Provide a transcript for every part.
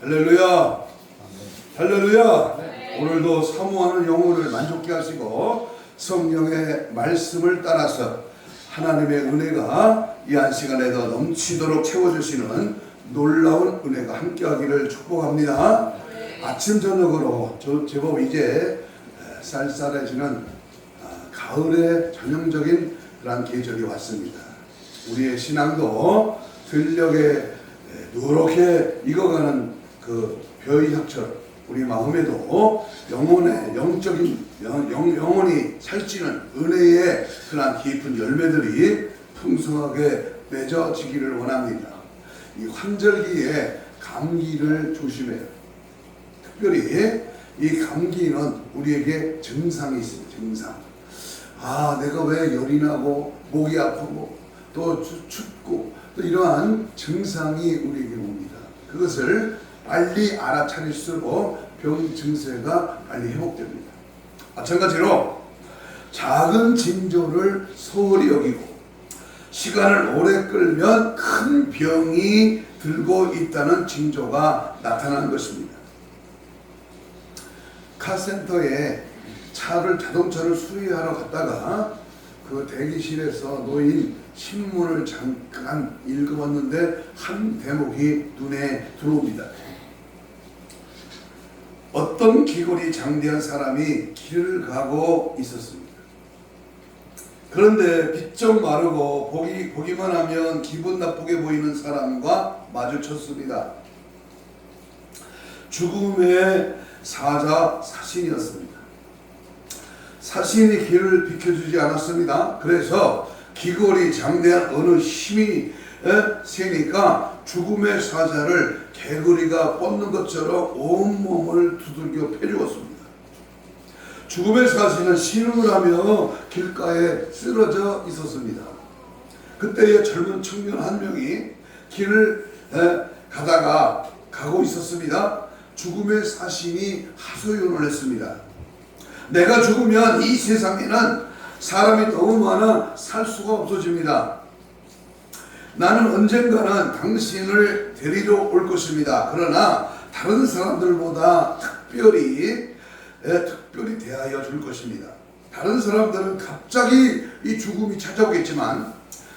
할렐루야. 할렐루야. 오늘도 사모하는 영혼을 만족케 하시고 성령의 말씀을 따라서 하나님의 은혜가 이 한 시간에도 넘치도록 채워주시는 놀라운 은혜가 함께하기를 축복합니다. 아침 저녁으로 제법 이제 쌀쌀해지는 가을의 전형적인 그런 계절이 왔습니다. 우리의 신앙도 들녘에 누렇게 익어가는 그 벼이삭처럼 우리 마음에도 영혼의 영적인 영혼이 살찌는 은혜의 그러한 깊은 열매들이 풍성하게 맺어지기를 원합니다. 이 환절기에 감기를 조심해요. 특별히 이 감기는 우리에게 증상이 있습니다. 증상. 내가 왜 열이 나고 목이 아프고 또 춥고 또 이러한 증상이 우리에게 옵니다. 그것을 빨리 알아차릴수록 병 증세가 빨리 회복됩니다. 마찬가지로 작은 징조를 소홀히 여기고 시간을 오래 끌면 큰 병이 들고 있다는 징조가 나타나는 것입니다. 카센터에 자동차를 수리하러 갔다가 그 대기실에서 놓인 신문을 잠깐 읽어봤는데 한 대목이 눈에 들어옵니다. 어떤 기골이 장대한 사람이 길을 가고 있었습니다. 그런데 비쩍 마르고 보기만 하면 기분 나쁘게 보이는 사람과 마주쳤습니다. 죽음의 사신이었습니다. 사신이 길을 비켜주지 않았습니다. 그래서 기골이 장대한 어느 힘이 세니까 죽음의 사자를 개구리가 뻗는 것처럼 온몸을 두들겨 패주었습니다. 죽음의 사자는 신음을 하며 길가에 쓰러져 있었습니다. 그때의 젊은 청년 한 명이 길을 가고 있었습니다. 죽음의 사신이 하소연을 했습니다. 내가 죽으면 이 세상에는 사람이 너무 많아 살 수가 없어집니다. 나는 언젠가는 당신을 데리러 올 것입니다. 그러나 다른 사람들보다 특별히 대하여 줄 것입니다. 다른 사람들은 갑자기 이 죽음이 찾아오겠지만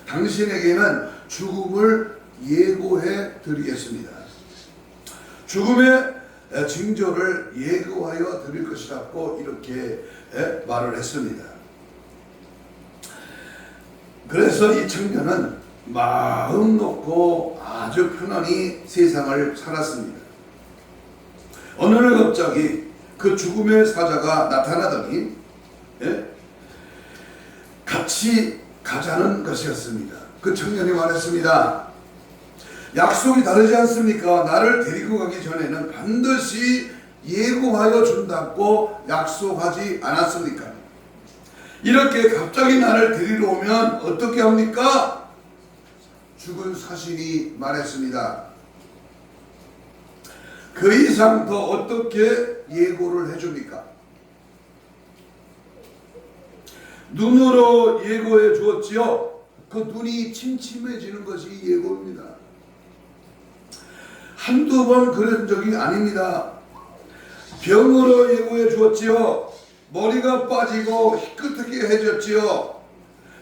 당신에게는 죽음을 예고해 드리겠습니다. 죽음의 징조를 예고하여 드릴 것이라고 이렇게 말을 했습니다. 그래서 이 청년은 마음 놓고 아주 편안히 세상을 살았습니다. 어느 날 갑자기 그 죽음의 사자가 나타나더니 같이 가자는 것이었습니다. 그 청년이 말했습니다. 약속이 다르지 않습니까? 나를 데리고 가기 전에는 반드시 예고하여 준다고 약속하지 않았습니까? 이렇게 갑자기 나를 데리러 오면 어떻게 합니까? 죽은 사신이 말했습니다. 그 이상 더 어떻게 예고를 해줍니까? 눈으로 예고해 주었지요. 그 눈이 침침해지는 것이 예고입니다. 한두 번 그런 적이 아닙니다. 병으로 예고해 주었지요. 머리가 빠지고 희끗하게 해졌지요.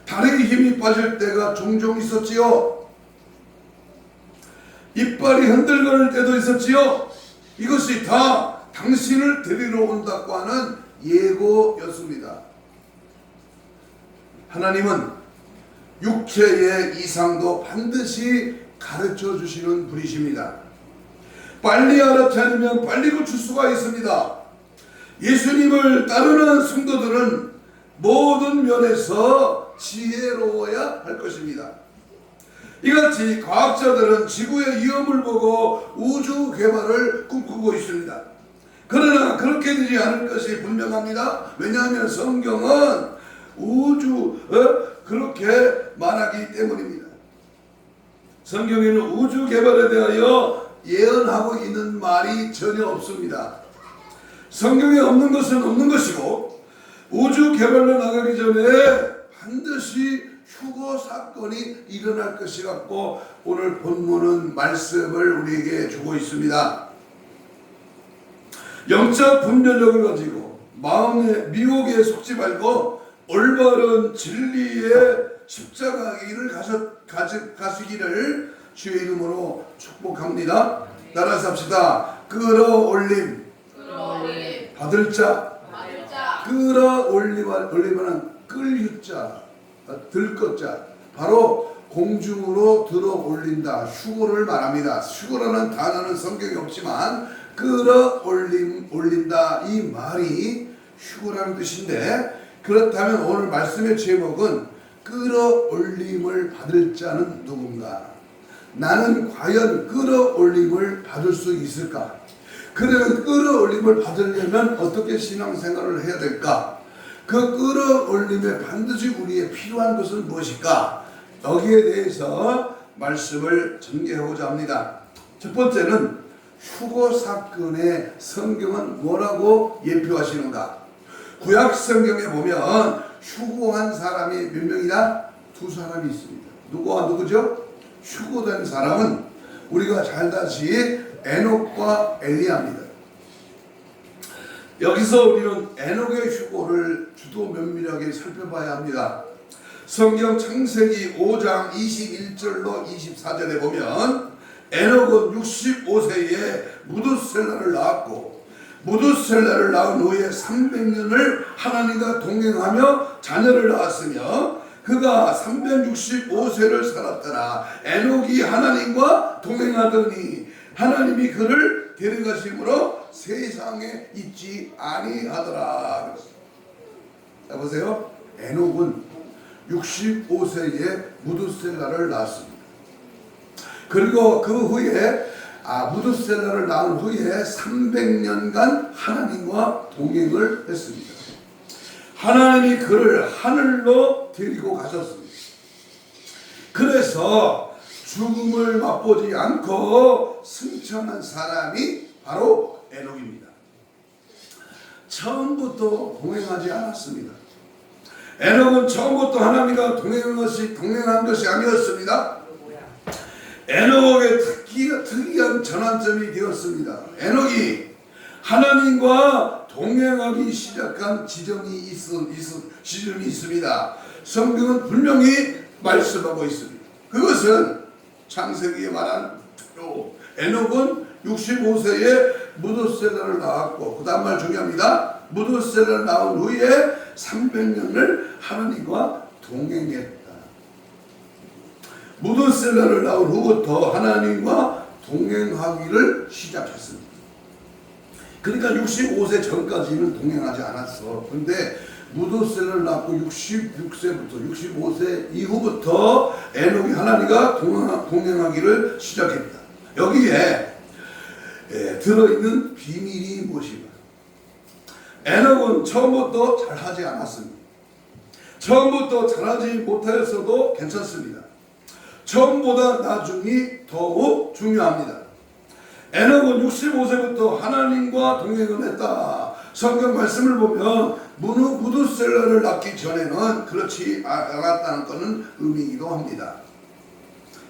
다리에 힘이 빠질 때가 종종 있었지요. 이빨이 흔들거릴 때도 있었지요. 이것이 다 당신을 데리러 온다고 하는 예고였습니다. 하나님은 육체의 이상도 반드시 가르쳐 주시는 분이십니다. 빨리 알아차리면 빨리 고칠 수가 있습니다. 예수님을 따르는 성도들은 모든 면에서 지혜로워야 할 것입니다. 이같이 과학자들은 지구의 위험을 보고 우주 개발을 꿈꾸고 있습니다. 그러나 그렇게 되지 않을 것이 분명합니다. 왜냐하면 성경은 그렇게 말하기 때문입니다. 성경에는 우주 개발에 대하여 예언하고 있는 말이 전혀 없습니다. 성경에 없는 것은 없는 것이고 우주 개발로 나가기 전에 반드시 휴거 사건이 일어날 것이라고 오늘 본문은 말씀을 우리에게 주고 있습니다. 영적 분별력을 가지고 마음의 미혹에 속지 말고 올바른 진리의 십자가 길을 가시기를 주의 이름으로 축복합니다. 따라서 합시다. 끌어올림 받을 자, 끌어올리면 끌유자, 들것자, 바로 공중으로 들어올린다. 휴거를 말합니다. 휴거라는 단어는 성경에 없지만 끌어올린다 이 말이 휴거라는 뜻인데, 그렇다면 오늘 말씀의 제목은 끌어올림을 받을 자는 누군가? 나는 과연 끌어올림을 받을 수 있을까? 그러면 끌어올림을 받으려면 어떻게 신앙생활을 해야 될까? 그 끌어올림에 반드시 우리의 필요한 것은 무엇일까? 여기에 대해서 말씀을 전개하고자 합니다. 첫 번째는 휴거 사건의 성경은 뭐라고 예표하시는가? 구약 성경에 보면 휴거한 사람이 몇 명이다? 두 사람이 있습니다. 누구와 누구죠? 휴거된 사람은 우리가 잘 다시 에녹과 엘리야입니다. 여기서 우리는 에녹의 휴거를 주도 면밀하게 살펴봐야 합니다. 성경 창세기 5장 21절로 24절에 보면 에녹은 65세에 무두셀라를 낳았고, 무두셀라를 낳은 후에 300년을 하나님과 동행하며 자녀를 낳았으며, 그가 365세를 살았더라. 에녹이 하나님과 동행하더니 하나님이 그를 데려가심으로 세상에 있지 아니하더라. 자 보세요. 에녹은 65세에 무두셀라를 낳았습니다. 그리고 그 후에 무두셀라를 낳은 후에 300년간 하나님과 동행을 했습니다. 하나님이 그를 하늘로 데리고 가셨습니다. 그래서 죽음을 맛보지 않고 승천한 사람이 바로 에녹입니다. 처음부터 동행하지 않았습니다. 에녹은 처음부터 하나님과 동행한 것이 아니었습니다. 에녹의 특이한 전환점이 되었습니다. 에녹이 하나님과 동행하기 시작한 지점이 있습니다. 성경은 분명히 말씀하고 있습니다. 그것은 창세기에 말한 에녹은 65세에 무두셀라를 낳았고, 그 다음 말 중요합니다. 무두셀라를 낳은 후에 300년을 하나님과 동행했다. 무두셀라를 낳은 후부터 하나님과 동행하기를 시작했습니다. 그러니까 65세 전까지는 동행하지 않았어. 근데 무두셀라를 낳고 66세부터 65세 이후부터 에녹이 하나님과 동행하기를 시작했다. 여기에 들어있는 비밀이 무엇인가? 에녹은 처음부터 잘하지 않았습니다. 처음부터 잘하지 못하였어도 괜찮습니다. 처음보다 나중이 더욱 중요합니다. 에녹은 65세부터 하나님과 동행을 했다. 성경 말씀을 보면 무두셀라를 낳기 전에는 그렇지 않았다는 것은 의미이기도 합니다.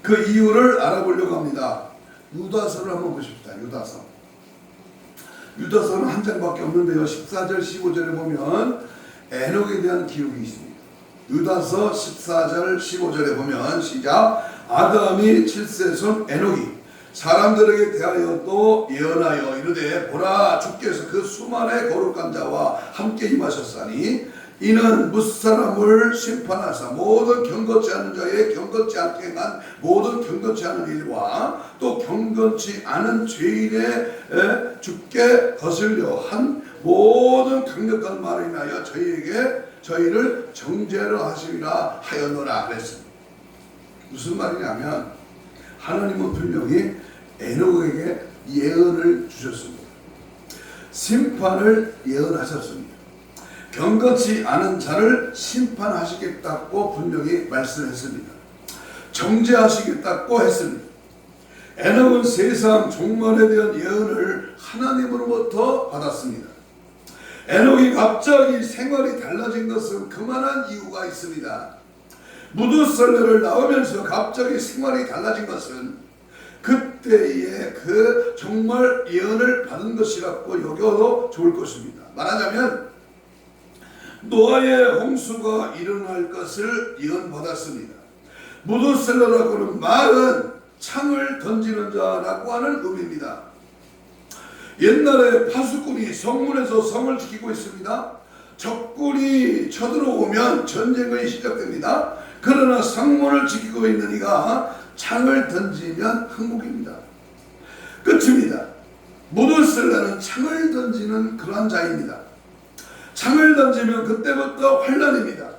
그 이유를 알아보려고 합니다. 유다서를 한번 보십시다. 유다서는 한 장밖에 없는데요. 14절 15절에 보면 에녹에 대한 기록이 있습니다. 유다서 14절 15절에 보면 시작. 아담이 7세 손 에녹이 사람들에게 대하여 또 예언하여 이르되 보라, 주께서 그 수많은 거룩한 자와 함께 임하셨사니 이는 무사람을 심판하사 모든 경건치 않은 자의 경건치 않게 행한 모든 경건치 않은 일과 또 경건치 않은 죄인의 죽게 거슬려 한 모든 강력한 말을 인하여 저희를 정죄로 하시리라 하였노라 그랬습니다. 무슨 말이냐면 하나님은 분명히 에녹에게 예언을 주셨습니다. 심판을 예언하셨습니다. 경건치 않은 자를 심판하시겠다고 분명히 말씀했습니다. 정죄하시겠다고 했습니다. 에녹은 세상 종말에 대한 예언을 하나님으로부터 받았습니다. 에녹이 갑자기 생활이 달라진 것은 그만한 이유가 있습니다. 무두셀라를 낳으면서 갑자기 생활이 달라진 것은 그때의 그 정말 예언을 받은 것이라고 여겨도 좋을 것입니다. 말하자면 노아의 홍수가 일어날 것을 예언받았습니다. 무드셀러라고는 말은 창을 던지는 자라고 하는 의미입니다. 옛날에 파수꾼이 성문에서 성을 지키고 있습니다. 적군이 쳐들어오면 전쟁이 시작됩니다. 그러나 성문을 지키고 있는 이가 창을 던지면 항복입니다. 끝입니다. 무드셀러는 창을 던지는 그러한 자입니다. 창을 던지면 그때부터 환란입니다.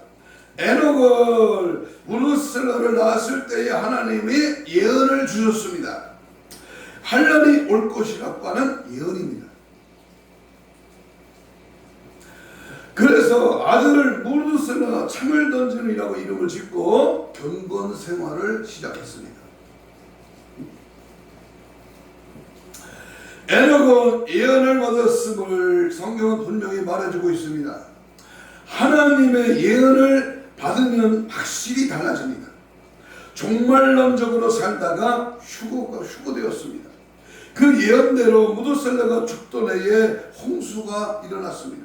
에녹을 무드셀러를 낳았을 때에 하나님이 예언을 주셨습니다. 환란이 올 것이라고 하는 예언입니다. 그래서 아들을 무드셀러가 창을 던지느라고 이름을 짓고 경건 생활을 시작했습니다. 에녹은 예언을 받았음을 성경은 분명히 말해주고 있습니다. 하나님의 예언을 받으면 확실히 달라집니다. 종말론적으로 살다가 휴고되었습니다. 그 예언대로 무드셀러가 죽던 해에 홍수가 일어났습니다.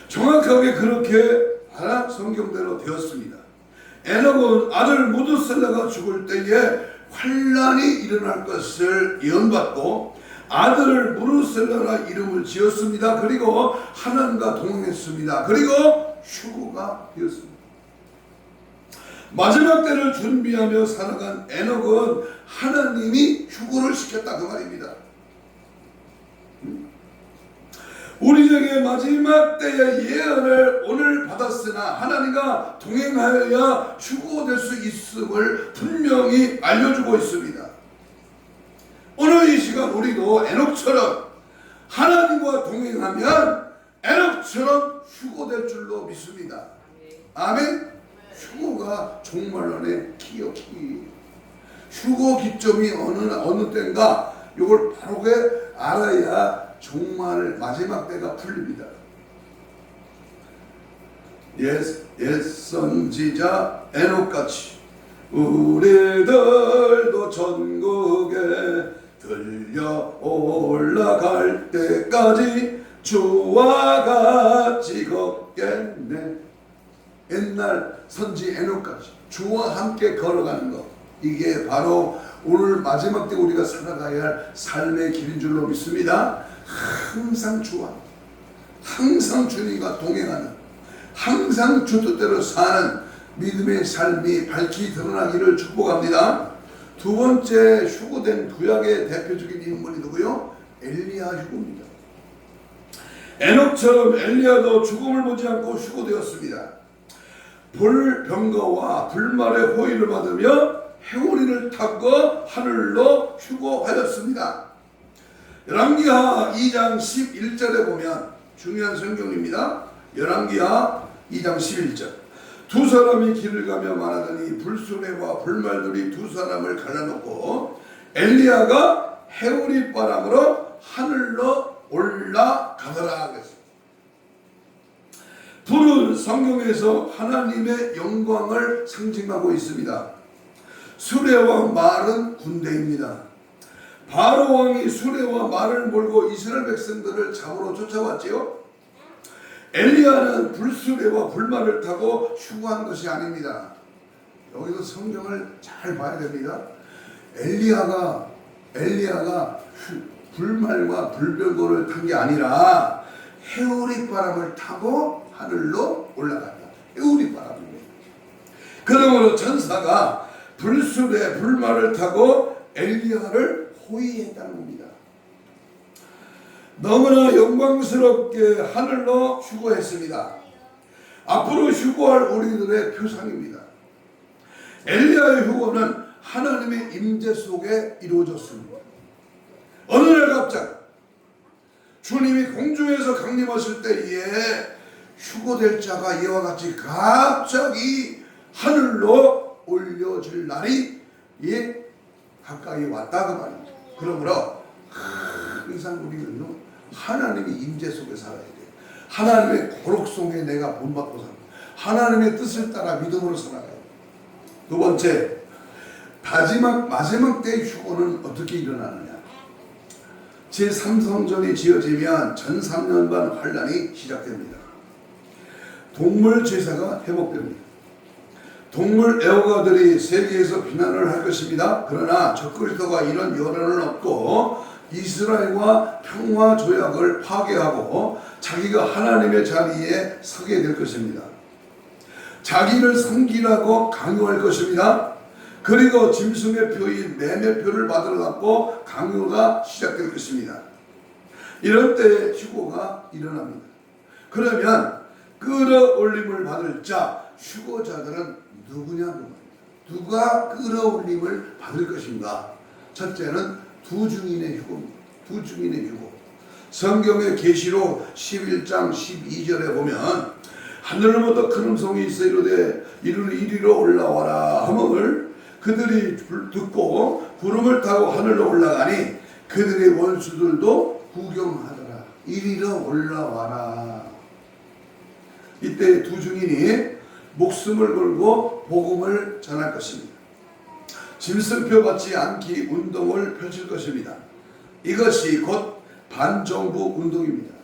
정확하게 그렇게 성경대로 되었습니다. 에녹은 아들 무드셀러가 죽을 때에 환란이 일어날 것을 예언받고 아들을 무드셀러라 이름을 지었습니다. 그리고 하나님과 동행했습니다. 그리고 휴고가 되었습니다. 마지막 때를 준비하며 살아간 에녹은 하나님이 휴고를 시켰다 그 말입니다. 우리에게 마지막 때의 예언을 오늘 받았으나 하나님과 동행하여야 휴고될 수 있음을 분명히 알려주고 있습니다. 오늘 이 시간 우리도 에녹처럼 하나님과 동행하면 에녹처럼 휴고될 줄로 믿습니다. 아멘. 휴고가 종말론의 기억이 휴고 기점이 어느 때인가 이걸 바로게 알아야 정말 마지막 때가 풀립니다. 옛 선지자 에녹같이 우리들도 천국에 들려 올라갈 때까지 주와 같이 걷겠네. 옛날 선지 에녹같이 주와 함께 걸어가는 것, 이게 바로 오늘 마지막 때 우리가 살아가야 할 삶의 길인 줄로 믿습니다. 항상 주와, 항상 주님과 동행하는, 항상 주 뜻대로 사는 믿음의 삶이 밝히 드러나기를 축복합니다. 두 번째 휴고된 구약의 대표적인 인물이 누구요? 엘리야 휴고입니다. 에녹처럼 엘리야도 죽음을 보지 않고 휴고되었습니다. 불병거와 불말의 호의를 받으며 해오리를 타고 하늘로 휴고하였습니다. 열왕기하 2장 11절에 보면 중요한 성경입니다. 열왕기하 2장 11절. 두 사람이 길을 가며 말하더니 불수레와 불말들이 두 사람을 갈라놓고 엘리야가 해오리 바람으로 하늘로 올라가더라. 불은 성경에서 하나님의 영광을 상징하고 있습니다. 수레와 말은 군대입니다. 바로 왕이 수레와 말을 몰고 이스라엘 백성들을 잡으러 쫓아왔지요. 엘리야는 불수레와 불말을 타고 휴고한 것이 아닙니다. 여기서 성경을 잘 봐야 됩니다. 엘리야가 불말과 불병거를 탄 게 아니라 해오리 바람을 타고 하늘로 올라간다. 해오리 바람입니다. 그러므로 천사가 불수레 불말을 타고 엘리야를 호위했다는 겁니다. 너무나 영광스럽게 하늘로 휴고했습니다. 앞으로 휴고할 우리들의 표상입니다. 엘리야의 휴고는 하나님의 임재 속에 이루어졌습니다. 어느 날 갑자기 주님이 공중에서 강림하실 때에 휴고될 자가 이와 같이 갑자기 하늘로 올려질 날이 가까이 왔다 그 말입니다. 그러므로 항상 우리는요 하나님의 임재 속에 살아야 돼요. 하나님의 거룩 속에 내가 본받고 살아요. 하나님의 뜻을 따라 믿음으로 살아가요. 두 번째, 마지막 때의 휴고는 어떻게 일어나느냐? 제3성전이 지어지면 전 3년반 환란이 시작됩니다. 동물 제사가 회복됩니다. 동물 애호가들이 세계에서 비난을 할 것입니다. 그러나 적그리스도가 이런 여론을 얻고 이스라엘과 평화 조약을 파괴하고 자기가 하나님의 자리에 서게 될 것입니다. 자기를 섬기라고 강요할 것입니다. 그리고 짐승의 표인 매매표를 받으려고 강요가 시작될 것입니다. 이런 때에 휴고가 일어납니다. 그러면 끌어올림을 받을 자, 휴고자들은 누구냐? 누가 끌어올림을 받을 것인가? 첫째는 두 증인의 휴고입니다. 두 증인의 휴고. 성경의 계시록 11장 12절에 보면 하늘로부터 큰 음성이 있어 이르되 이리로 올라와라 함을 그들이 듣고 구름을 타고 하늘로 올라가니 그들의 원수들도 구경하더라. 이리로 올라와라. 이때 두 증인이 목숨을 걸고 복음을 전할 것입니다. 짐승표 받지 않기 운동을 펼칠 것입니다. 이것이 곧 반정부 운동입니다.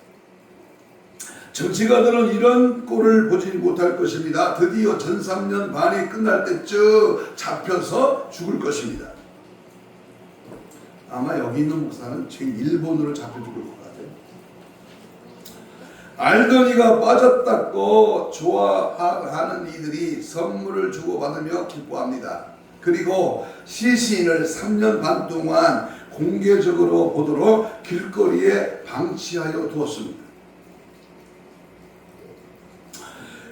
정치가들은 이런 꼴을 보지 못할 것입니다. 드디어 전 3년 반이 끝날 때쯤 잡혀서 죽을 것입니다. 아마 여기 있는 목사는 지금 일본으로 잡혀 죽을 것 같아요. 알더니가 빠졌다고 좋아하는 이들이 선물을 주고받으며 기뻐합니다. 그리고 시신을 3년 반 동안 공개적으로 보도록 길거리에 방치하여 두었습니다.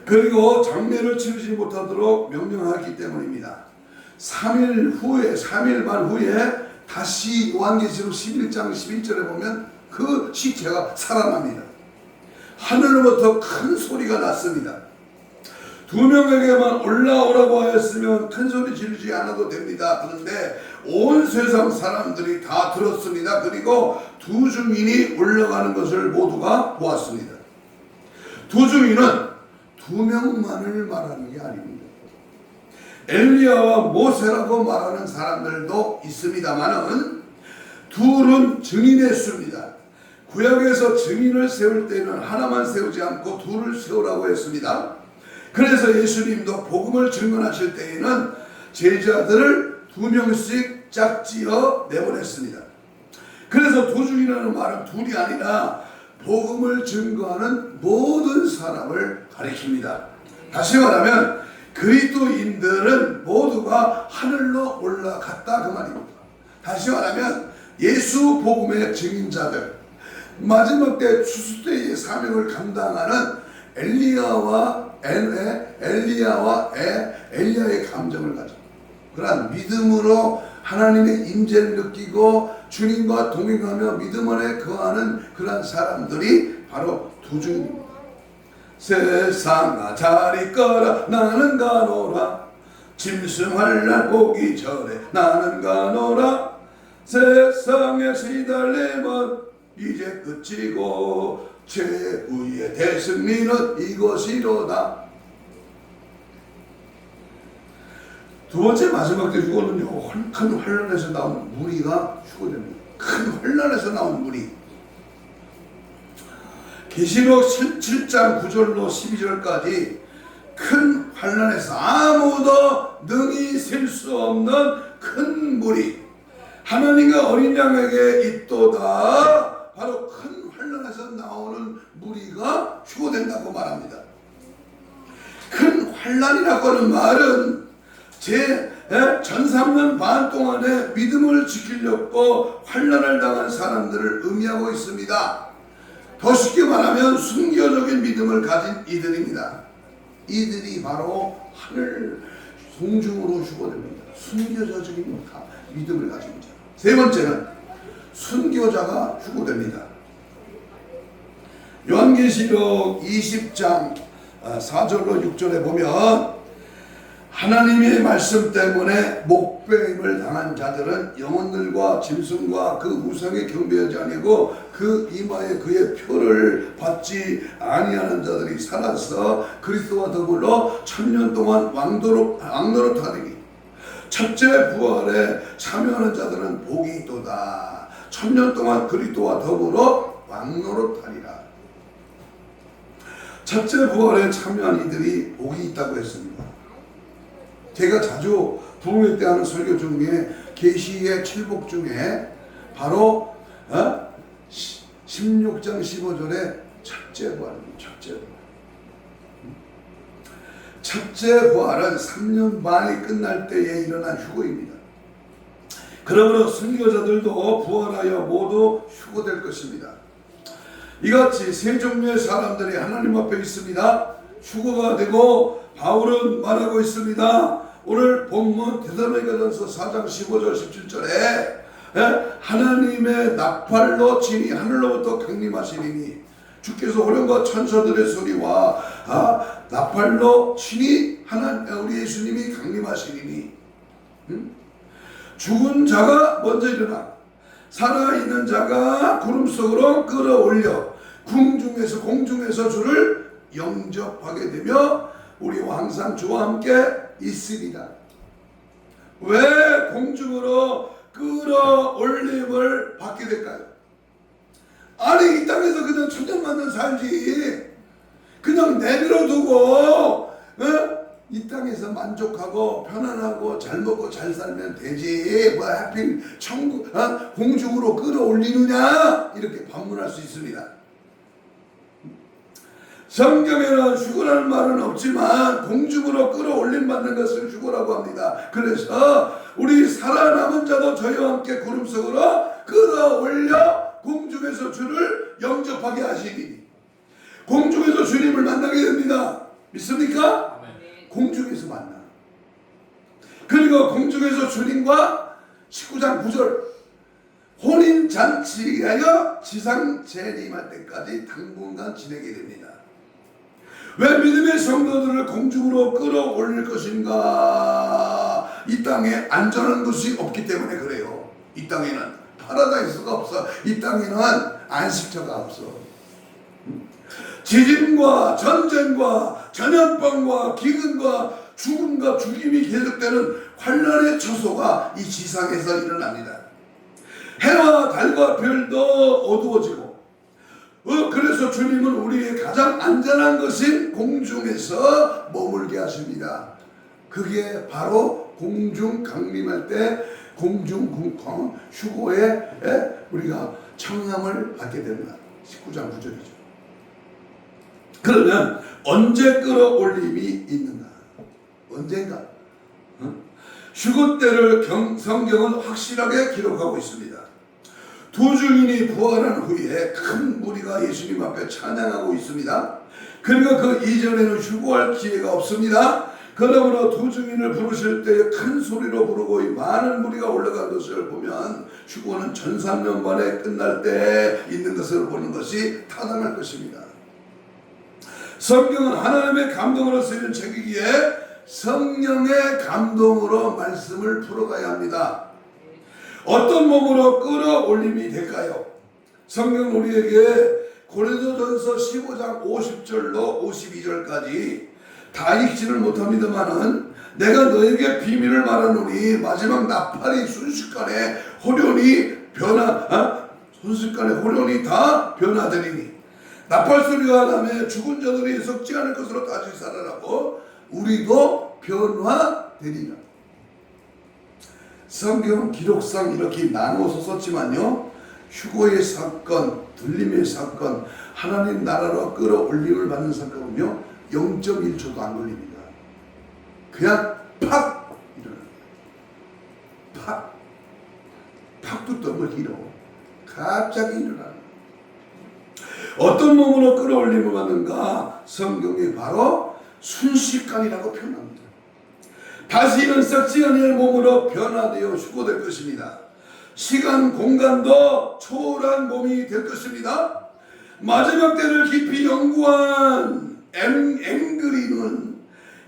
그리고 장례를 치르지 못하도록 명령하기 때문입니다. 3일 반 후에 다시 요한계시록 11장 11절에 보면 그 시체가 살아납니다. 하늘로부터 큰 소리가 났습니다. 두 명에게만 올라오라고 하였으면 큰 소리 지르지 않아도 됩니다. 그런데 온 세상 사람들이 다 들었습니다. 그리고 두 증인이 올라가는 것을 모두가 보았습니다. 두 증인은 두 명만을 말하는 게 아닙니다. 엘리야와 모세라고 말하는 사람들도 있습니다만은 둘은 증인했습니다. 구약에서 증인을 세울 때는 하나만 세우지 않고 둘을 세우라고 했습니다. 그래서 예수님도 복음을 증언하실 때에는 제자들을 2명씩 짝지어 내보냈습니다. 그래서 두 증인이라는 말은 둘이 아니라 복음을 증거하는 모든 사람을 가리킵니다. 다시 말하면 그리스도인들은 모두가 하늘로 올라갔다 그 말입니다. 다시 말하면 예수 복음의 증인자들, 마지막 때 추수 때의 사명을 감당하는 엘리야의 감정을 가지고 그러한 믿음으로 하나님의 임재를 느끼고 주님과 동행하며 믿음 안에 거하는 그러한 사람들이 바로 두 증인입니다. 세상아 잘 있거라 나는 가노라 짐승할 날 보기 전에 나는 가노라 세상에 시달림은 이제 끝이고 최후의 대승리는 이것이로다. 두 번째 마지막 때 휴거는요, 큰 환란에서 나온 무리가 휴거됩니다. 큰 환란에서 나온 무리. 계시록 7장 9절로 12절까지 큰 환란에서 아무도 능히 셀 수 없는 큰 무리, 하나님과 어린 양에게 있도다. 바로 큰 환란에서 나오는 무리가 휴거된다고 말합니다. 큰 환란이라고 하는 말은 전 3년 반 동안에 믿음을 지키려고 환란을 당한 사람들을 의미하고 있습니다. 더 쉽게 말하면 순교적인 믿음을 가진 이들입니다. 이들이 바로 하늘 송중으로 휴거됩니다. 순교적인 믿음을 가진 자. 세 번째는 순교자가 휴거됩니다. 요한계시록 20장 4절로 6절에 보면 하나님의 말씀 때문에 목배임을 당한 자들은 영혼들과 짐승과 그 우상에 경배하지 아니하고 그 이마에 그의 표를 받지 아니하는 자들이 살아서 그리스도와 더불어 1000년 동안 왕노릇하리니 첫째 부활에 참여하는 자들은 복이 있도다. 1000년 동안 그리스도와 더불어 왕노릇하리라. 첫째 부활에 참여한 이들이 복이 있다고 했습니다. 제가 자주 부흥회 때 하는 설교 중에 계시의 7복 중에 바로 16장 15절에 첫째 부활입니다. 첫째 부활. 첫째 부활은 3년 반이 끝날 때에 일어난 휴거입니다. 그러므로 순교자들도 부활하여 모두 휴거될 것입니다. 이같이 세 종류의 사람들이 하나님 앞에 있습니다. 휴거가 되고 바울은 말하고 있습니다. 오늘 본문 데살로니가전서 4장 15절 17절에 하나님의 나팔로 친히 하늘로부터 강림하시리니 주께서 호령과 천사들의 소리와 나팔로 친히 우리 예수님이 강림하시리니 죽은 자가 먼저 일어나 살아있는 자가 구름 속으로 끌어올려 공중에서 주를 영접하게 되며 우리와 항상 주와 함께 있으리라. 왜 공중으로 끌어올림을 받게 될까요? 아니 이 땅에서 그냥 천년만년 살지 그냥 내버려 두고 이 땅에서 만족하고 편안하고 잘 먹고 잘 살면 되지 뭐 하필 천국 공중으로 끌어올리느냐 이렇게 반문할 수 있습니다. 성경에는 휴거라는 말은 없지만 공중으로 끌어올림 받는 것을 휴거라고 합니다. 그래서 우리 살아남은 자도 저희와 함께 구름 속으로 끌어올려 공중에서 주를 영접하게 하시니 공중에서 주님을 만나게 됩니다. 믿습니까? 네. 공중에서 만나. 그리고 공중에서 주님과 19장 9절 혼인잔치하여 지상 재림할 때까지 당분간 지내게 됩니다. 왜 믿음의 성도들을 공중으로 끌어올릴 것인가? 이 땅에 안전한 것이 없기 때문에 그래요. 이 땅에는 파라다이스가 없어. 이 땅에는 안식처가 없어. 지진과 전쟁과 전염병과 기근과 죽음과 죽임이 계속되는 환란의 처소가 이 지상에서 일어납니다. 해와 달과 별도 어두워지고 그래서 주님은 우리의 가장 안전한 것인 공중에서 머물게 하십니다. 그게 바로 공중 강림할 때 공중 휴거에 우리가 청함을 받게 됩니다. 19장 9절이죠. 그러면 언제 끌어올림이 있는가? 언젠가? 휴거 때를 성경은 확실하게 기록하고 있습니다. 두 증인이 부활한 후에 큰 무리가 예수님 앞에 찬양하고 있습니다. 그리고 그 이전에는 휴거할 기회가 없습니다. 그러므로 두 증인을 부르실 때 큰 소리로 부르고 많은 무리가 올라간 것을 보면 휴거는 1300년 만에 끝날 때 있는 것을 보는 것이 타당할 것입니다. 성경은 하나님의 감동으로 쓰인 책이기에 성령의 감동으로 말씀을 풀어가야 합니다. 어떤 몸으로 끌어올림이 될까요? 성경은 우리에게 고린도전서 15장 50절로 52절까지 다 읽지를 못합니다만은 내가 너에게 비밀을 말하노니 마지막 나팔이 순식간에 호련히 다 변화되리니 나팔 소리가 나면 죽은 자들이 썩지 않을 것으로 다시 살아나고 우리도 변화되리라. 성경 기록상 이렇게 나누어서 썼지만요, 휴거의 사건, 들림의 사건, 하나님 나라로 끌어올림을 받는 사건은요 0.1초도 안 걸립니다. 그냥 팍 일어납니다. 팍도 너무 길어. 갑자기 일어나는. 어떤 몸으로 끌어올림을 받는가? 성경이 바로 순식간이라고 표현합니다. 다시는 썩지 않을 몸으로 변화되어 휴거될 것입니다. 시간 공간도 초월한 몸이 될 것입니다. 마지막 때를 깊이 연구한 앵그리는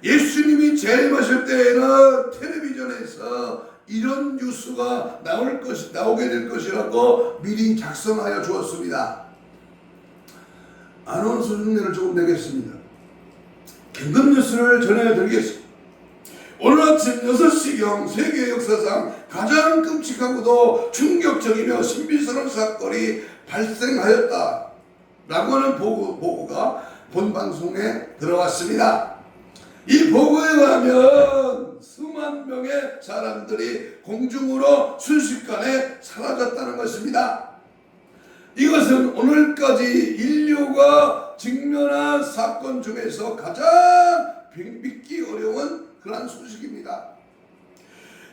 예수님이 재림하실 때에는 텔레비전에서 이런 뉴스가 나오게 될 것이라고 미리 작성하여 주었습니다. 아나운서 흉내를 조금 내겠습니다. 긴급 뉴스를 전해드리겠습니다. 오늘 아침 6시경 세계 역사상 가장 끔찍하고도 충격적이며 신비스러운 사건이 발생하였다 라고 하는 보고가 본방송에 들어왔습니다. 이 보고에 의하면 수만 명의 사람들이 공중으로 순식간에 사라졌다는 것입니다. 이것은 오늘까지 인류가 직면한 사건 중에서 가장 믿기 어려운 그런 소식입니다.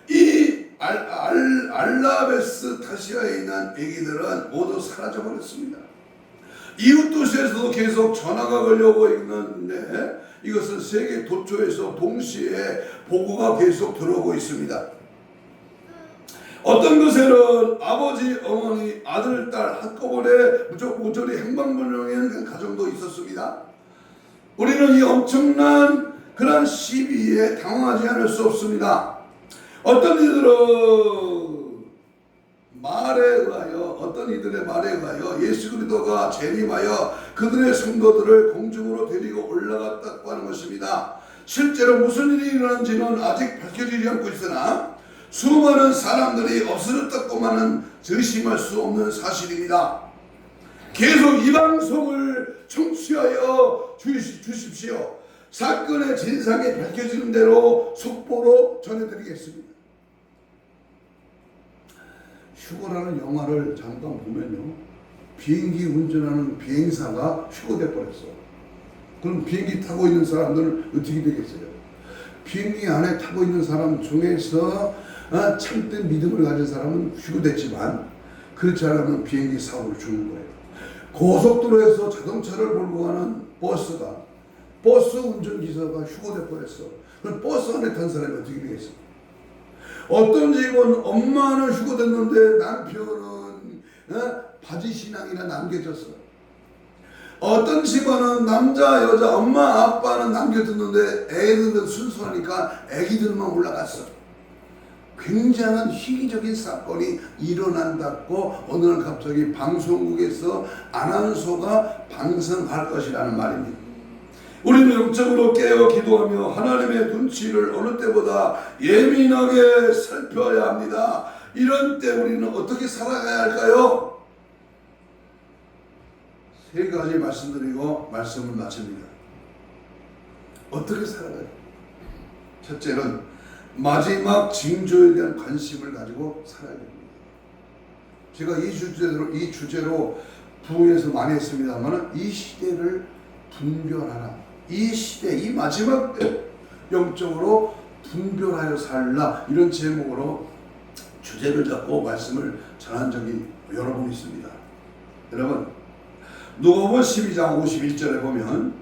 이 알라베스 타시아에 있는 아기들은 모두 사라져버렸습니다. 이웃 도시에서도 계속 전화가 걸려오고 있는데 이것은 세계 도처에서 동시에 보고가 계속 들어오고 있습니다. 어떤 곳에는 아버지, 어머니, 아들, 딸 한꺼번에 모조리 행방불명인 가정도 있었습니다. 우리는 이 엄청난 그런 시비에 당황하지 않을 수 없습니다. 어떤 이들의 말에 의하여 예수 그리스도가 재림하여 그들의 성도들을 공중으로 데리고 올라갔다고 하는 것입니다. 실제로 무슨 일이 일어난지는 아직 밝혀지지 않고 있으나 수많은 사람들이 없어졌다고만은 의심할 수 없는 사실입니다. 계속 이 방송을 청취하여 주십시오. 사건의 진상이 밝혀지는 대로 속보로 전해드리겠습니다. 휴거라는 영화를 잠깐 보면요, 비행기 운전하는 비행사가 휴거돼 버렸어. 그럼 비행기 타고 있는 사람들은 어떻게 되겠어요? 비행기 안에 타고 있는 사람 중에서 참된 믿음을 가진 사람은 휴거됐지만 그렇지 않으면 비행기 사고를 죽는 거예요. 고속도로에서 자동차를 몰고 가는 버스 운전기사가 휴거돼 버렸어. 그럼 버스 안에 탄 사람이 어떻게 되겠어? 어떤 집은 엄마는 휴거됐는데 남편은 바지 신앙이나 남겨졌어. 어떤 집안은 남자, 여자, 엄마, 아빠는 남겨뒀는데 애들은 순수하니까 애기들만 올라갔어. 굉장한 희귀적인 사건이 일어난다고 어느 날 갑자기 방송국에서 아나운서가 방송할 것이라는 말입니다. 우리는 영적으로 깨어 기도하며 하나님의 눈치를 어느 때보다 예민하게 살펴야 합니다. 이런 때 우리는 어떻게 살아가야 할까요? 세 가지 말씀드리고 말씀을 마칩니다. 어떻게 살아가요? 첫째는 마지막 징조에 대한 관심을 가지고 살아야 됩니다. 제가 이 주제로 부흥에서 많이 했습니다만 이 시대를 분별하라. 이 시대, 이 마지막 때 영적으로 분별하여 살라, 이런 제목으로 주제를 잡고 말씀을 전한 적이 여러 번 있습니다. 여러분, 누가복음 12장 51절에 보면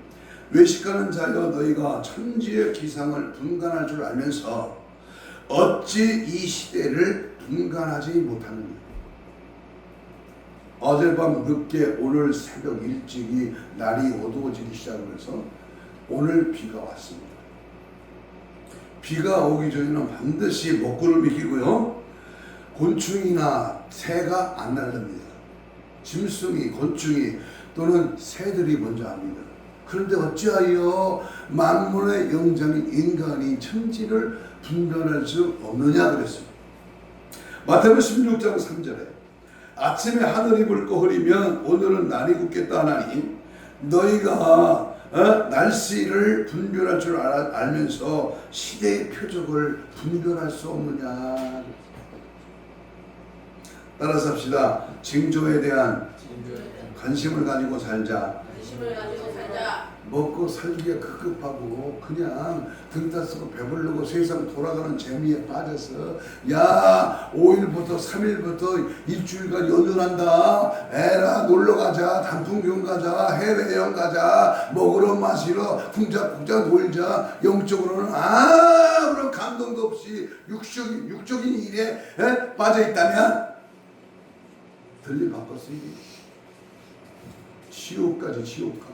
외식하는 자여 너희가 천지의 기상을 분간할 줄 알면서 어찌 이 시대를 분간하지 못하느냐. 어젯밤 늦게 오늘 새벽 일찍이 날이 어두워지기 시작하면서 오늘 비가 왔습니다. 비가 오기 전에는 반드시 먹구름이 끼고요, 곤충이나 새가 안 날릅니다. 짐승이, 곤충이 또는 새들이 먼저 합니다. 그런데 어찌하여 만물의 영장인 인간이 천지를 분별할 수 없느냐 그랬습니다. 마태복음 16장 3절에 아침에 하늘이 붉고 흐리면 오늘은 날이 굳겠다 하나니 너희가 날씨를 분별할 줄 알면서 시대의 표적을 분별할 수 없느냐. 따라서 합시다. 징조에 대한 관심을 가지고 살자. 먹고 살기가 급급하고 그냥 등 따스고 배부르고 세상 돌아가는 재미에 빠져서 5일부터 3일부터 일주일간 연휴한다. 에라 놀러가자, 단풍경 가자, 해외여행 가자, 먹으러 마시러 쿵짝쿵짝 놀자. 영적으로는 아무런 감동도 없이 육적인 일에 빠져있다면 들림 바꿨어. 지옥까지 지옥가.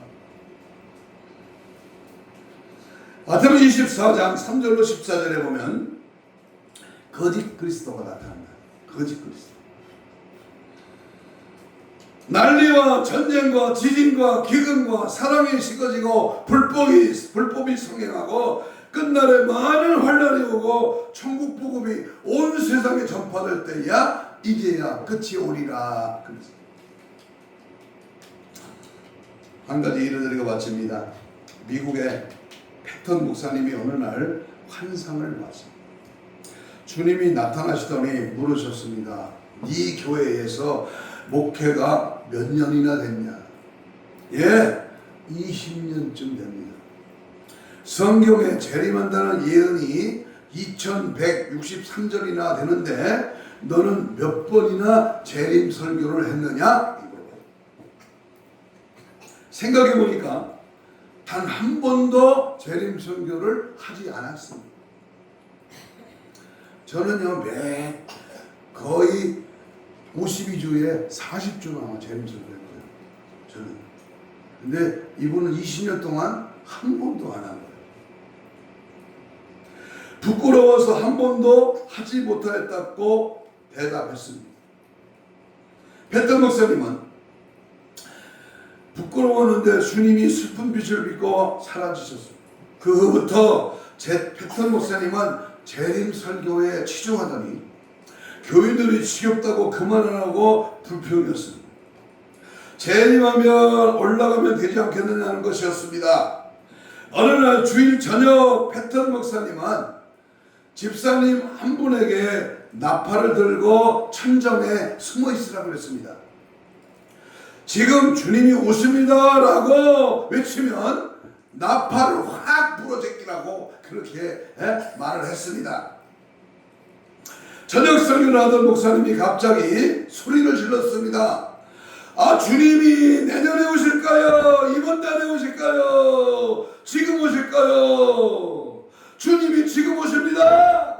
마태복음 24장 3절로 14절에 보면 거짓 그리스도가 나타난다. 거짓 그리스도. 난리와 전쟁과 지진과 기근과 사랑이 식어지고 불법이 성행하고 끝날에 많은 환란이 오고 천국 복음이 온 세상에 전파될 때야 이제야 끝이 오리라. 한 가지 일을 드리고 마칩니다. 미국의 패턴 목사님이 어느 날 환상을 봤습니다. 주님이 나타나시더니 물으셨습니다. 네 교회에서 목회가 몇 년이나 됐냐? 예, 20년쯤 됩니다. 성경에 재림한다는 예언이 2163절이나 되는데 너는 몇 번이나 재림 설교를 했느냐? 생각해보니까 단 한 번도 재림 설교를 하지 않았습니다. 저는요, 거의 52주에 40주 아마 재림 설교를 했고요. 저는. 근데 이분은 20년 동안 한 번도 안 한 거예요. 부끄러워서 한 번도 하지 못하였다고 대답했습니다. 패턴 목사님은 부끄러웠는데 주님이 슬픈 빛을 비고 사라지셨습니다. 그 후부터 패턴 목사님은 재림 설교에 치중하더니 교인들이 지겹다고 그만 안 하고 불평이었습니다. 재림하면 올라가면 되지 않겠느냐는 것이었습니다. 어느 날 주일 저녁 패턴 목사님은 집사님 한 분에게 나팔을 들고 천정에 숨어 있으라고 했습니다. 지금 주님이 오십니다 라고 외치면 나팔을 확 불어제끼라고 그렇게 말을 했습니다. 저녁 설교를 하던 목사님이 갑자기 소리를 질렀습니다. 아, 주님이 내년에 오실까요? 이번 달에 오실까요? 지금 오실까요? 주님이 지금 오십니다.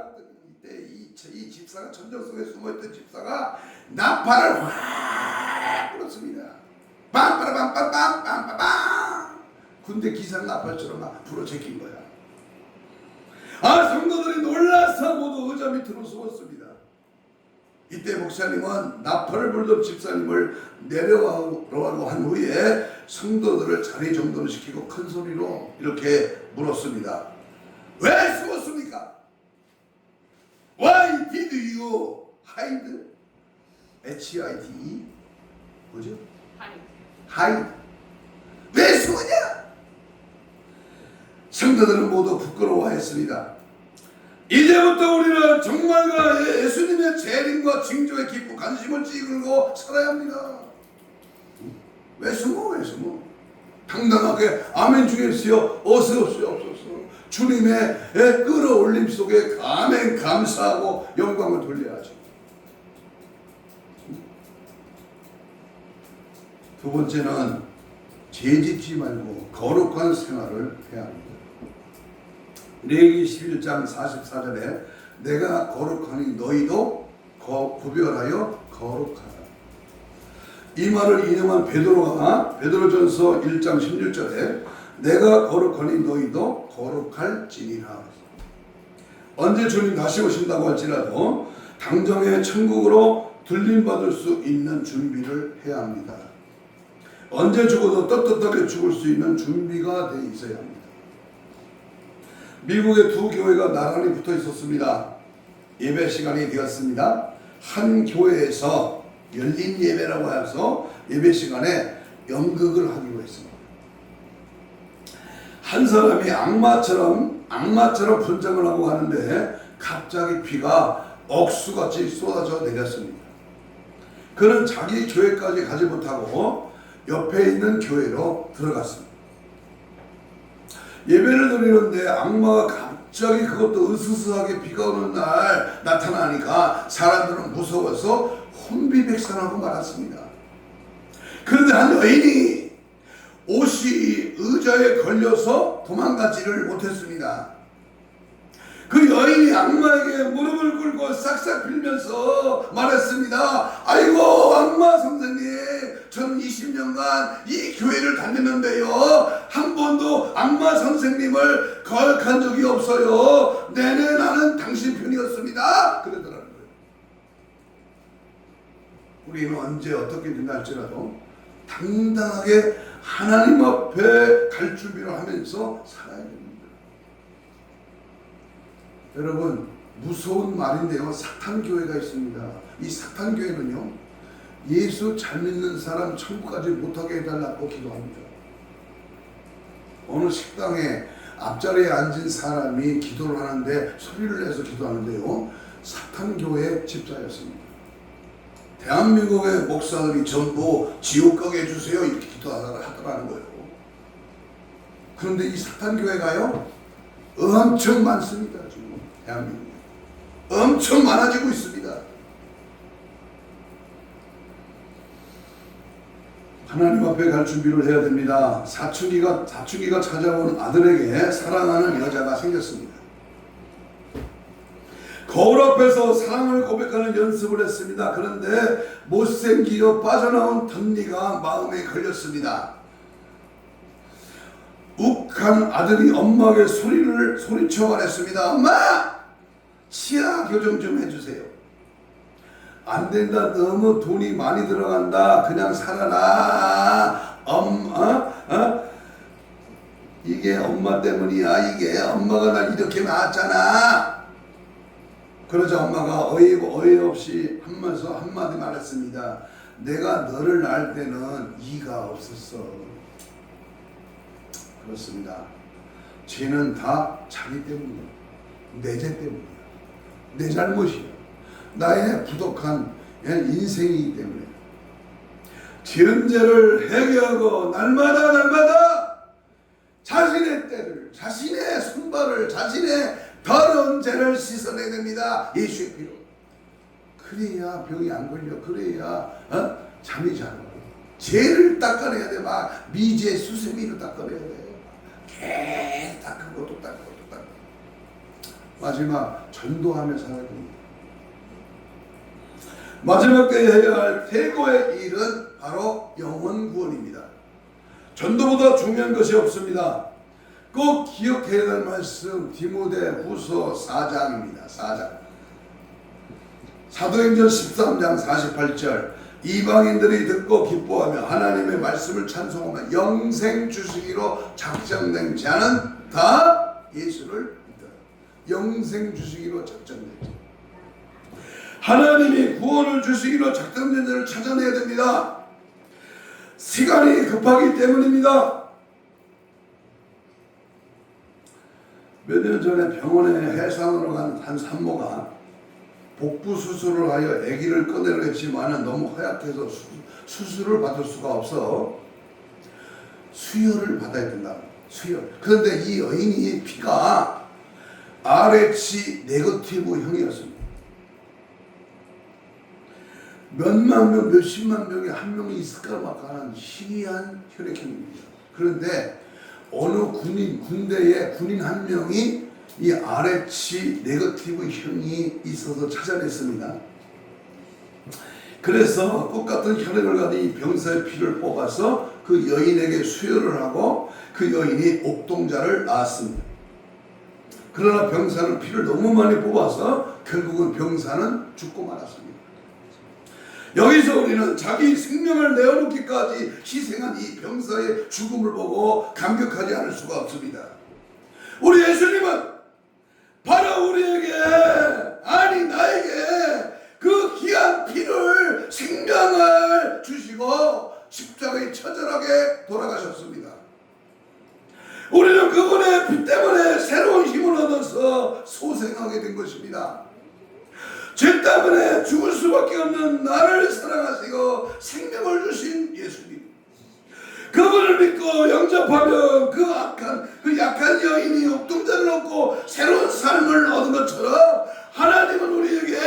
이때 이 집사가 천정 속에 숨어있던 집사가 나팔을 확 불었습니다. 빵빠라빵빵빵빵빵. 군대 기상 나팔처럼 막 불어제낀 거야. 아, 성도들이 놀라서 모두 의자 밑으로 숨었습니다. 이때 목사님은 나팔을 불던 집사님을 내려가라고 한 후에 성도들을 자리 정돈을 시키고 큰 소리로 이렇게 물었습니다. 왜 숨었습니까? Why did you hide? H-I-D-E 뭐죠? hide. 왜 숨었냐? 성도들은 모두 부끄러워했습니다. 이제부터 우리는 정말과 예수님의 재림과 징조에 깊고 관심을 찌르고 살아야 합니다. 왜 숨어? 당당하게 아멘 주겠어요. 어서 오시옵소서. 주님의 끌어올림 속에 아멘 감사하고 영광을 돌려야죠. 두 번째는 죄짓지 말고 거룩한 생활을 해야 합니다. 레위기 11장 44절에 내가 거룩하니 너희도 구별하여 거룩하라. 이 말을 인용한 베드로가 베드로전서 1장 16절에 내가 거룩하니 너희도 거룩할지니라. 언제 주님 다시 오신다고 할지라도 당장에 천국으로 들림받을 수 있는 준비를 해야 합니다. 언제 죽어도 떳떳하게 죽을 수 있는 준비가 돼 있어야 합니다. 미국의 두 교회가 나란히 붙어 있었습니다. 예배 시간이 되었습니다. 한 교회에서 열린 예배라고 해서 예배 시간에 연극을 하기로 했습니다. 한 사람이 악마처럼 분장을 하고 가는데 갑자기 피가 억수같이 쏟아져 내렸습니다. 그는 자기 교회까지 가지 못하고 옆에 있는 교회로 들어갔습니다. 예배를 드리는데 악마가 갑자기 그것도 으스스하게 비가 오는 날 나타나니까 사람들은 무서워서 혼비백산하고 말았습니다. 그런데 한 여인이 옷이 의자에 걸려서 도망가지를 못했습니다. 그 여인이 악마에게 무릎을 꿇고 싹싹 빌면서 말했습니다. 아이고 악마 선생님, 저는 20년간 이 교회를 다녔는데요, 한 번도 악마 선생님을 거역한 적이 없어요. 내내 나는 당신 편이었습니다. 그러더라는 거예요. 우리는 언제 어떻게 된다 할지라도 당당하게 하나님 앞에 갈 준비를 하면서 살아야 됩니다. 여러분 무서운 말인데요. 사탄교회가 있습니다. 이 사탄교회는요, 예수 잘 믿는 사람 천국 가지 못하게 해달라고 기도합니다. 어느 식당에 앞자리에 앉은 사람이 기도를 하는데 소리를 내서 기도하는데요, 사탄교회 집사였습니다. 대한민국의 목사들이 전부 지옥 가게 해주세요 이렇게 기도하더라는 거예요. 그런데 이 사탄교회가요 엄청 많습니다. 지금 대한민국에 엄청 많아지고 있습니다. 하나님 앞에 갈 준비를 해야 됩니다. 사춘기가 찾아온 아들에게 사랑하는 여자가 생겼습니다. 거울 앞에서 사랑을 고백하는 연습을 했습니다. 그런데 못생기어 빠져나온 덧니가 마음에 걸렸습니다. 욱한 아들이 엄마에게 소리쳐 말했습니다. 엄마! 치아 교정 좀 해주세요. 안 된다. 너무 돈이 많이 들어간다. 그냥 살아라. 이게 엄마 때문이야. 이게 엄마가 날 이렇게 낳았잖아. 그러자 엄마가 어이없이 하면서 한마디 말했습니다. 내가 너를 낳을 때는 이가 없었어. 그렇습니다. 죄는 다 자기 때문이야. 내 죄 때문이야. 내 잘못이야. 나의 부족한 인생이기 때문에. 지은 죄를 회개하고 날마다 자신의 때를, 자신의 손발을, 자신의 더러운 죄를 씻어내야 됩니다. 예수의 피로. 그래야 병이 안 걸려. 그래야 잠이 잘 와. 죄를 닦아내야 돼. 막 미제 수세미로 닦아내야 돼. 계속 닦고 또 닦고 또 닦고. 마지막 전도하며 살아야 됩니다. 마지막 때 해야 할 최고의 일은 바로 영혼 구원입니다. 전도보다 중요한 것이 없습니다. 꼭 기억해야 할 말씀 디모데후서 4장입니다. 4장. 사도행전 13장 48절. 이방인들이 듣고 기뻐하며 하나님의 말씀을 찬송하며 영생 주시기로 작정된 자는 다 예수를 믿더라. 영생 주시기로 작정된 자. 하나님이 구원을 주시기로 작정된 자를 찾아내야 됩니다. 시간이 급하기 때문입니다. 몇 년 전에 병원에 해상으로 간 한 산모가 복부 수술을 하여 아기를 꺼내려 했지만 너무 허약해서 수술을 받을 수가 없어 수혈을 받아야 된다. 수혈. 그런데 이 여인이 피가 RH 네거티브 형이었습니다. 몇만 명, 몇십만 명에 한 명이 있을까 막하는 희귀한 혈액형입니다. 그런데 어느 군대에 군인 한 명이 이 RH 네거티브 형이 있어서 찾아냈습니다. 그래서 똑같은 혈액을 가진 이 병사의 피를 뽑아서 그 여인에게 수혈을 하고 그 여인이 옥동자를 낳았습니다. 그러나 병사는 피를 너무 많이 뽑아서 결국은 병사는 죽고 말았습니다. 여기서 우리는 자기 생명을 내어놓기까지 희생한 이 병사의 죽음을 보고 감격하지 않을 수가 없습니다. 우리 예수님은 바로 우리에게, 아니 나에게 그 귀한 피를, 생명을 주시고 십자가에 처절하게 돌아가셨습니다. 우리는 그분의 피 때문에 새로운 힘을 얻어서 소생하게 된 것입니다. 죄 때문에 죽을 수밖에 없는 나를 사랑하시고 생명을 주신 예수님. 그분을 믿고 영접하면 그 약한 여인이 옥동자를 얻고 새로운 삶을 얻은 것처럼 하나님은 우리에게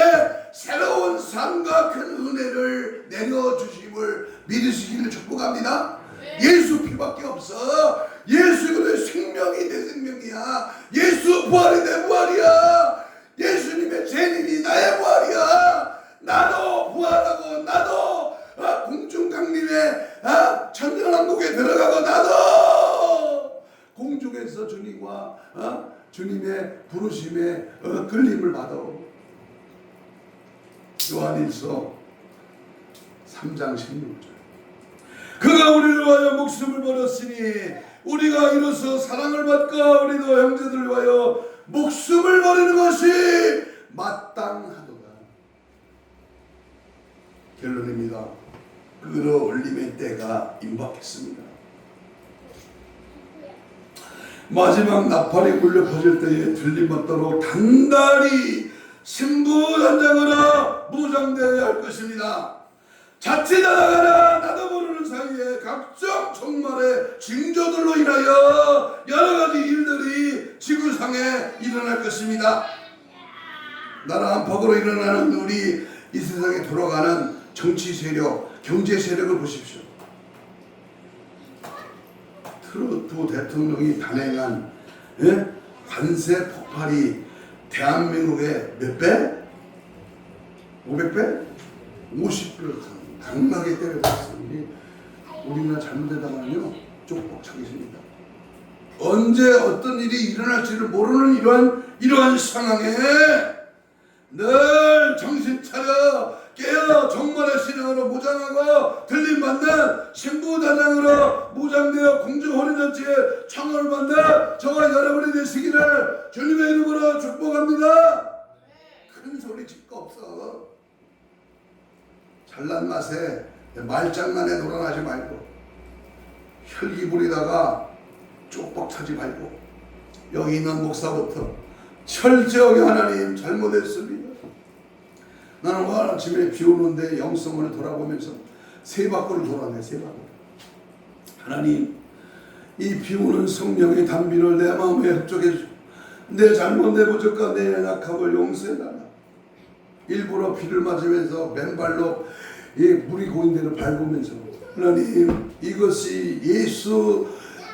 새로운 삶과 큰 은혜를 내려주심을 믿으시기를 축복합니다. 예수 피밖에 없어. 예수 그의 생명이 내 생명이야. 예수 부활이 내 부활이야. 예수님의 재림이 나의 부활이야. 나도 부활하고 나도 공중강림의 천년왕국에 들어가고 나도 공중에서 주님과 주님의 부르심에 끌림을 받아. 요한일서 3장 16절. 그가 우리를 위하여 목숨을 버렸으니 우리가 이로써 사랑을 받고 우리도 형제들을 위하여 목숨을 버리는 것이 마땅하도다. 결론입니다. 끌어올림의 때가 임박했습니다. 마지막 나팔이 울려 퍼질 때에 들림받도록 단단히 신부단장으로 무장되어야 할 것입니다. 자칫 하다가나 나도 모르는 사이에 각종 종말의 징조들로 인하여 여러가지 일들이 지구상에 일어날 것입니다. 나라한 법으로 일어나는 우리 이 세상에 돌아가는 정치 세력, 경제 세력을 보십시오. 트루도 대통령이 단행한 관세 폭발이 대한민국의 몇 배? 500배? 50배를 강하게 때려봤으니 우리나라 잘못되다가는요 쪽박 차겠습니다. 언제 어떤 일이 일어날지를 모르는 이러한 상황에 늘 정신 차려 깨어 종말의 신앙으로 무장하고 들림받는 신부단장으로 무장되어 공중호련잔치에 청혼을 받는 저와 여러분이 되시기를 주님의 이름으로 축복합니다. 큰 소리 칠 거 없어. 잘난 맛에 말장난에 놀아나지 말고 혈기 부리다가 쪽박 차지 말고 여기 있는 목사부터 철저하게 하나님 잘못했습니다. 나는 오늘 아침에 비 오는데 영성원을 돌아보면서 세 바퀴를 돌아내. 세 바퀴. 하나님, 이 비 오는 성령의 단비를 내 마음에 흡족해 주시고 내 잘못, 내 부족과 내 약함을 용서해달라. 일부러 비를 맞으면서 맨발로 이 물이 고인 데를 밟으면서 하나님, 이것이 예수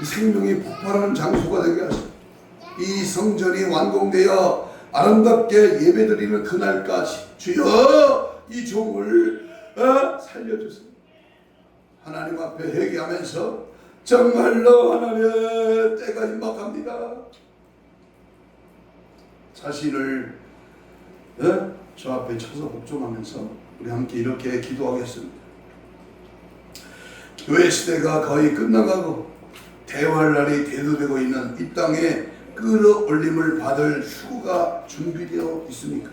생명이 폭발하는 장소가 되게 하시고 이 성전이 완공되어 아름답게 예배드리는 그날까지 주여 이 종을 살려주세요. 하나님 앞에 회개하면서 정말로 하나님의 때가 임박합니다. 자신을 저 앞에 쳐서 복종하면서 우리 함께 이렇게 기도하겠습니다. 교회 시대가 거의 끝나가고 대활날이 대두되고 있는 이 땅에 끌어올림을 받을 휴가 준비되어 있습니까?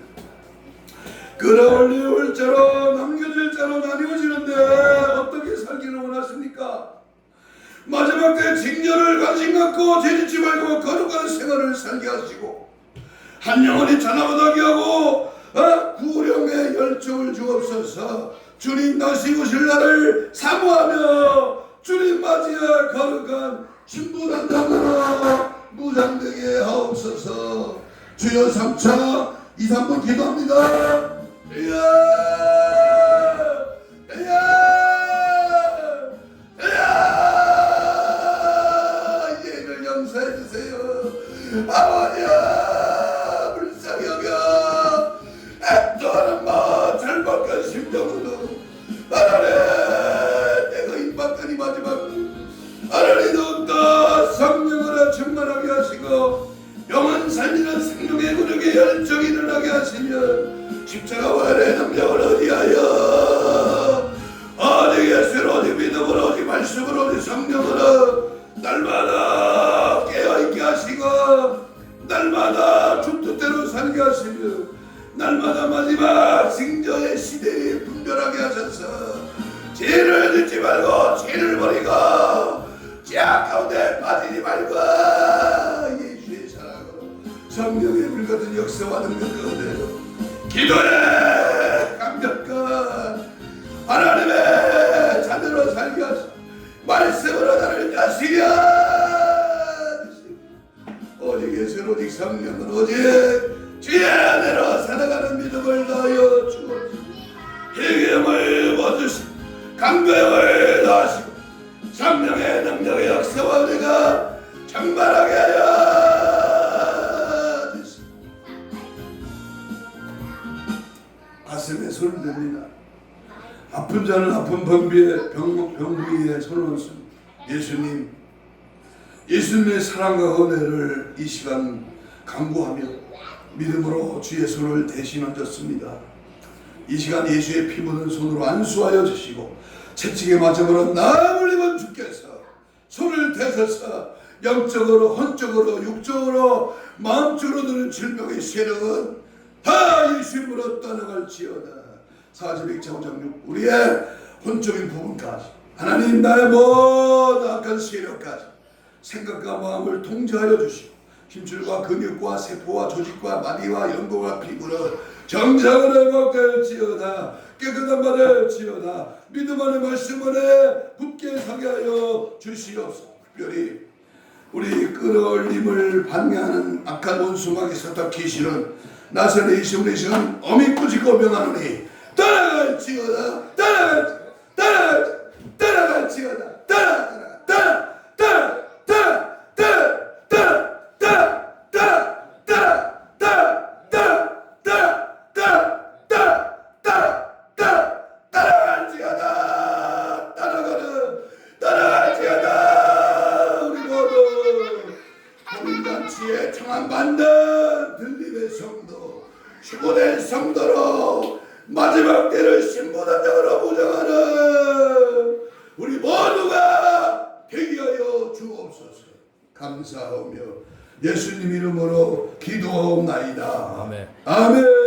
끌어올릴 자로 남겨질 자로 나뉘어지는데 어떻게 살기를 원하십니까? 마지막 때 징조를 관심 갖고 죄짓지 말고 거룩한 생활을 살게 하시고 한 영혼이 자나보다게 하고 구령의 열정을 주옵소서. 주님 다시 오실 날을 사모하며 주님 맞이할 거룩한 신부단장으로 무장되게 하옵소서. 주여 3차 2, 3분 기도합니다. 예를 용서해 주세요. 아버지야, 불쌍히 여겨 애도하는 마음 잘못한 심정으로 하나님 내가 임박하니 마지막 하나님 더욱더 성령으로 충만하게 하시고 영원 살리는 생명의 근육의 열정이 일어나게 하시며 십자가와 아래 능력을 어디하여 어디 예수로 어디 믿음으로 어디 말씀으로 어디 성령으로 날마다 깨어있게 하시고 날마다 중투대로 살게 하시며 날마다 마지막 징조의 시대에 분별하게 하셔서 죄를 짓지 말고 죄를 버리고 죄 가운데 빠지지 말고 예수의 사랑으로 성령의 불같은 역사와 능력 가운데 기도의 감격과 하나님의 자녀로 살게 하시고 말씀으로 나를 다스리게 하시고 오직 예수는 오직 성령은 오직 주의 안으로 살아가는 믿음을 더하여 주옵소서. 희귀함을 얻으시고 강도형을 더하시고 성령의 능력의 역사와 은혜가 충만하게 하여 주시고 가슴에 손을 댑니다. 아픈 자는 아픈 병부위에 손을 얹습니다. 예수님의 사랑과 은혜를 이 시간 간구하며 믿음으로 주의 손을 대신 얹었습니다. 이 시간 예수의 피 묻은 손으로 안수하여 주시고 채찍에 맞음으로 나을 입은 주께서 손을 대셔서 영적으로 혼적으로 육적으로 마음적으로 드는 질병의 세력은 다 예수님으로 떠나갈지어다. 42장장 우리의 혼적인 부분까지 하나님 나의 모든 악한 세력까지 생각과 마음을 통제하여 주시고 힘줄과 근육과 세포와 조직과 마디와 연골과 피부를 정상으로 회복될지어다. 깨끗한 바 될지어다. 믿음 안에 말씀 안에 굳게 서게 하여 주시옵소서. 특별히 우리 끌어올림을 방해하는 악한 원수막에서부터 귀신은 나사렛 예수 우리 시간 어미 꾸짖고 명하노니 떠나갈지어다. 우리 모두 혼인잔치에 청함받는 들림의 성도 주보된 성도로 마지막 때를 신부단장으로 보장하는 우리 모두가 되게 하여 주옵소서. 감사하며 예수님 이름으로 기도하옵나이다. 아멘. 아멘.